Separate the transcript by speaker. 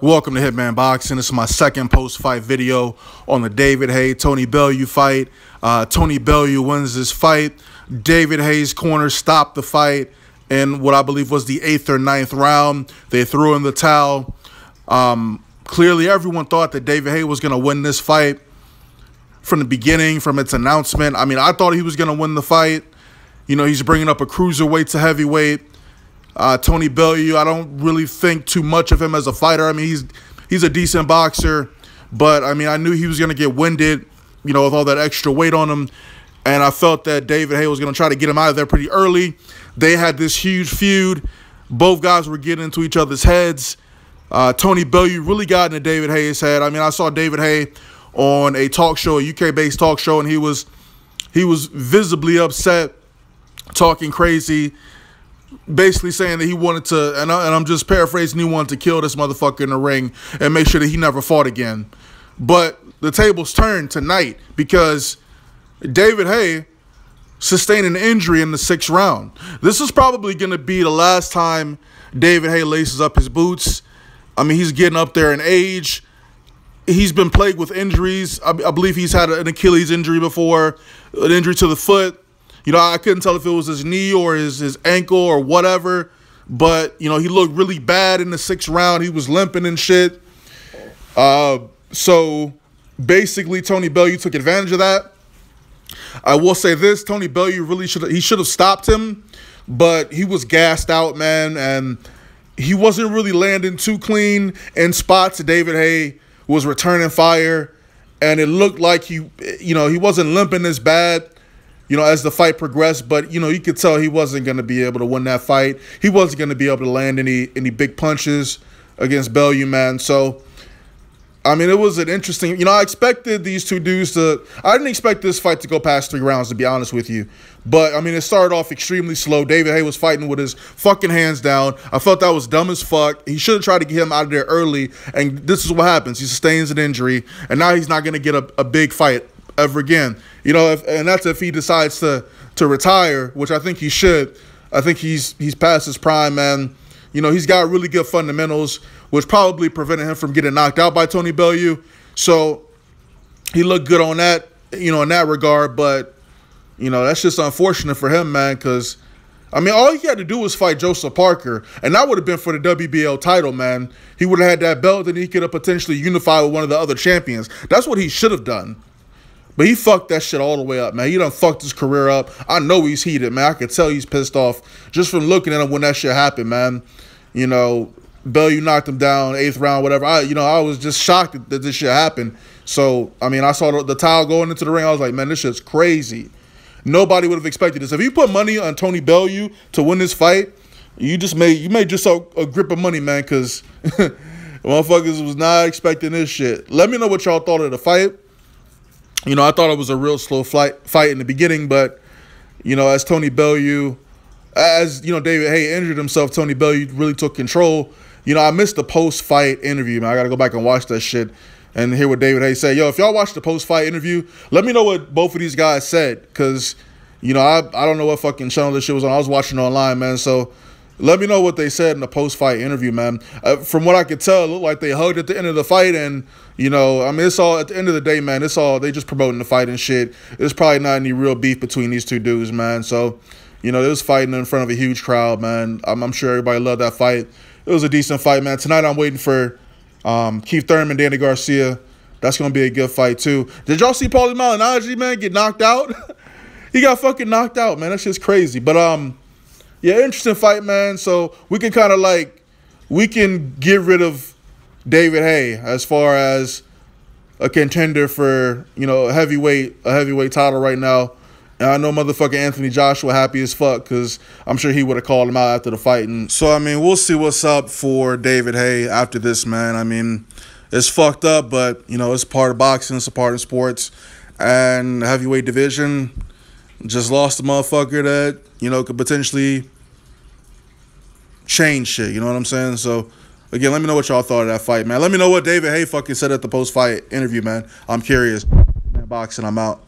Speaker 1: Welcome to Hitman Boxing. This is my second post-fight video on the David Haye Tony Bellew fight. Tony Bellew wins this fight. David Haye's corner stopped the fight in what I believe was the 8th or 9th round. They threw in the towel. Clearly, everyone thought that David Haye was going to win this fight from the beginning, from its announcement. I mean, I thought he was going to win the fight. You know, he's bringing up a cruiserweight to heavyweight. Tony Bellew, I don't really think too much of him as a fighter. I mean, he's a decent boxer, but I mean, I knew he was going to get winded, you know, with all that extra weight on him, and I felt that David Haye was going to try to get him out of there pretty early. They had this huge feud. Both guys were getting into each other's heads. Tony Bellew really got into David Haye's head. I mean, I saw David Haye on a talk show, a UK-based talk show, and he was visibly upset, talking crazy, basically saying that he wanted to, and I'm just paraphrasing, he wanted to kill this motherfucker in the ring and make sure that he never fought again. But the tables turned tonight because David Haye sustained an injury in the 6th round. This is probably going to be the last time David Haye laces up his boots. I mean, he's getting up there in age. He's been plagued with injuries. I believe he's had an Achilles injury before, an injury to the foot. You know, I couldn't tell if it was his knee or his ankle or whatever, but, you know, he looked really bad in the 6th round. He was limping and shit. So basically, Tony Bellew took advantage of that. I will say this, Tony Bellew really should have stopped him, but he was gassed out, man, and he wasn't really landing too clean in spots. David Haye was returning fire, and it looked like he wasn't limping as bad, you know, as the fight progressed, but, you know, you could tell he wasn't going to be able to win that fight. He wasn't going to be able to land any big punches against Bellew, man. So, I mean, it was an interesting, you know, I expected these two dudes to, I didn't expect this fight to go past 3 rounds, to be honest with you. But, I mean, it started off extremely slow. David Haye was fighting with his fucking hands down. I felt that was dumb as fuck. He should have tried to get him out of there early, and this is what happens. He sustains an injury, and now he's not going to get a big fight ever again. You know, and that's if he decides to retire, which I think he should. I think he's past his prime, man. You know, he's got really good fundamentals, which probably prevented him from getting knocked out by Tony Bellew. So he looked good on that, you know, in that regard. But, you know, that's just unfortunate for him, man, because, I mean, all he had to do was fight Joseph Parker, and that would have been for the WBL title, man. He would have had that belt, and he could have potentially unified with one of the other champions. That's what he should have done. But he fucked that shit all the way up, man. He done fucked his career up. I know he's heated, man. I could tell he's pissed off just from looking at him when that shit happened, man. You know, Bellew knocked him down, 8th round, whatever. I was just shocked that this shit happened. So, I mean, I saw the towel going into the ring. I was like, man, this shit's crazy. Nobody would have expected this. If you put money on Tony Bellew to win this fight, you made yourself a grip of money, man, because motherfuckers was not expecting this shit. Let me know what y'all thought of the fight. You know, I thought it was a real slow fight in the beginning, but, you know, as Tony Bellew, as, you know, David Haye injured himself, Tony Bellew really took control. You know, I missed the post-fight interview, man. I got to go back and watch that shit and hear what David Haye said. Yo, if y'all watched the post-fight interview, let me know what both of these guys said, because, you know, I don't know what fucking channel this shit was on. I was watching it online, man, so let me know what they said in the post-fight interview, man. From what I could tell, it looked like they hugged at the end of the fight, and, you know, I mean, it's all, at the end of the day, man, it's all, they just promoting the fight and shit. There's probably not any real beef between these two dudes, man. So, you know, they was fighting in front of a huge crowd, man. I'm sure everybody loved that fight. It was a decent fight, man. Tonight I'm waiting for Keith Thurman, Danny Garcia. That's going to be a good fight, too. Did y'all see Paulie Malignaggi, man, get knocked out? He got fucking knocked out, man. That shit's crazy. But, yeah, interesting fight, man. So we can kind of like, we can get rid of David Haye as far as a contender for, you know, a heavyweight title right now. And I know motherfucking Anthony Joshua happy as fuck, because I'm sure he would have called him out after the fight. And so, I mean, we'll see what's up for David Haye after this, man. I mean, it's fucked up, but, you know, it's part of boxing, it's a part of sports. And the heavyweight division just lost a motherfucker that, you know, could potentially change shit, you know what I'm saying? So, again, let me know what y'all thought of that fight, man. Let me know what David Haye fucking said at the post-fight interview, man. I'm curious. Man, boxing, I'm out.